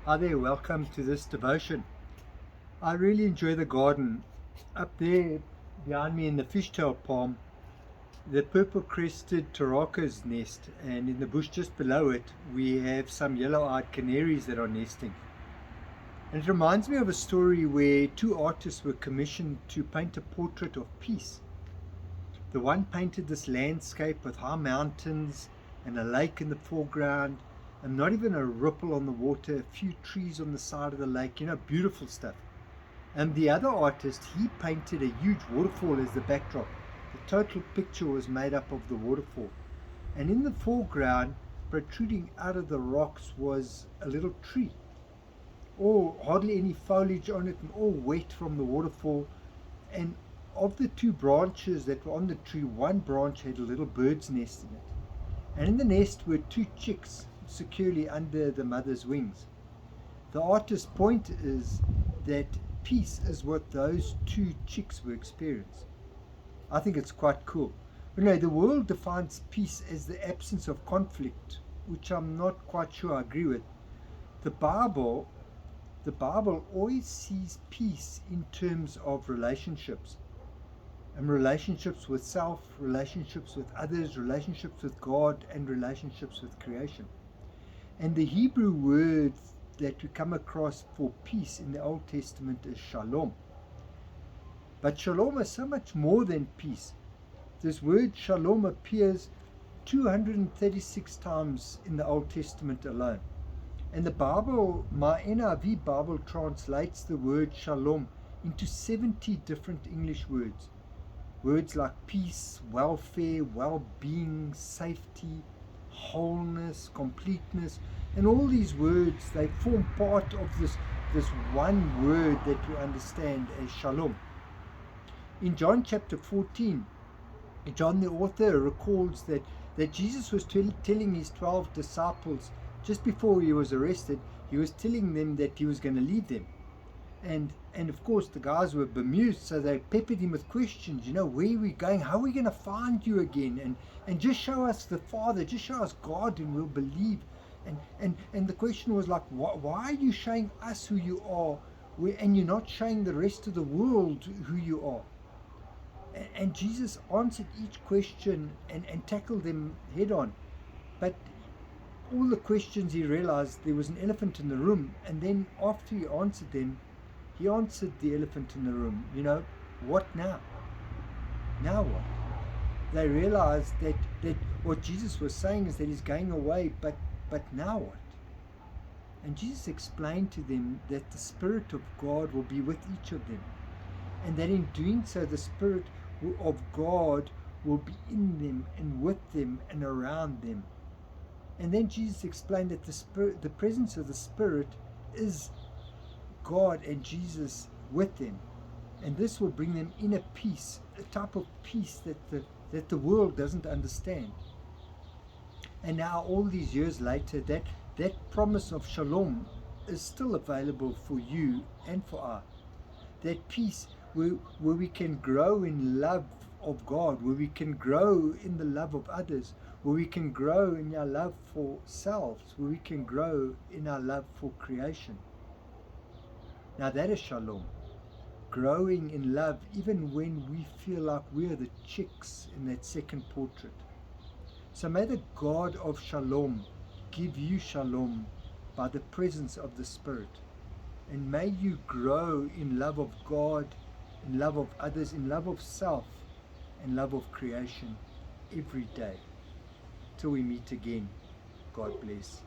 Hi there, welcome to this devotion. I really enjoy the garden. Up there behind me in the fishtail palm, the purple crested taraka's nest, and in the bush just below it we have some yellow-eyed canaries that are nesting. And it reminds me of a story where two artists were commissioned to paint a portrait of peace. The one painted this landscape with high mountains and a lake in the foreground, and not even a ripple on the water, a few trees on the side of the lake, beautiful stuff. And the other artist, he painted a huge waterfall as the backdrop. The total picture was made up of the waterfall. And in the foreground, protruding out of the rocks, was a little tree. Hardly any foliage on it and all wet from the waterfall. And of the two branches that were on the tree, one branch had a little bird's nest in it. And in the nest were two chicks securely under the mother's wings. The artist's point is that peace is what those two chicks were experiencing. I think it's quite cool. But no, the world defines peace as the absence of conflict, which I'm not quite sure I agree with. The Bible always sees peace in terms of relationships. And relationships with self, relationships with others, relationships with God, and relationships with creation. And the Hebrew word that we come across for peace in the Old Testament is shalom. But shalom is so much more than peace. This word shalom appears 236 times in the Old Testament alone. And the Bible, my NIV Bible, translates the word shalom into 70 different English words. Words like peace, welfare, well-being, safety, wholeness, completeness, and all these words, they form part of this one word that we understand as shalom. In John chapter 14, John the author recalls that Jesus was telling his 12 disciples, just before he was arrested, he was telling them that he was going to leave them. And of course the guys were bemused, so they peppered him with questions. Where are we going? How are we going to find you again? And just show us the Father, just show us God, and we'll believe. And the question was like, why are you showing us who you are, and you're not showing the rest of the world who you are? And Jesus answered each question and tackled them head on. But all the questions, he realized there was an elephant in the room, and then after he answered them, he answered the elephant in the room. What now? Now what? They realized that what Jesus was saying is that he's going away, but now what? And Jesus explained to them that the Spirit of God will be with each of them, and that in doing so, the Spirit of God will be in them and with them and around them. And then Jesus explained that the presence of the Spirit is God and Jesus with them, and this will bring them inner peace, a type of peace that the world doesn't understand. And now, all these years later, that promise of shalom is still available for you and for I. That peace where we can grow in love of God, where we can grow in the love of others, where we can grow in our love for selves, where we can grow in our love for creation. Now that is shalom, growing in love even when we feel like we are the chicks in that second portrait. So may the God of shalom give you shalom by the presence of the Spirit, and may you grow in love of God, in love of others, in love of self, and love of creation every day. Till we meet again, God bless.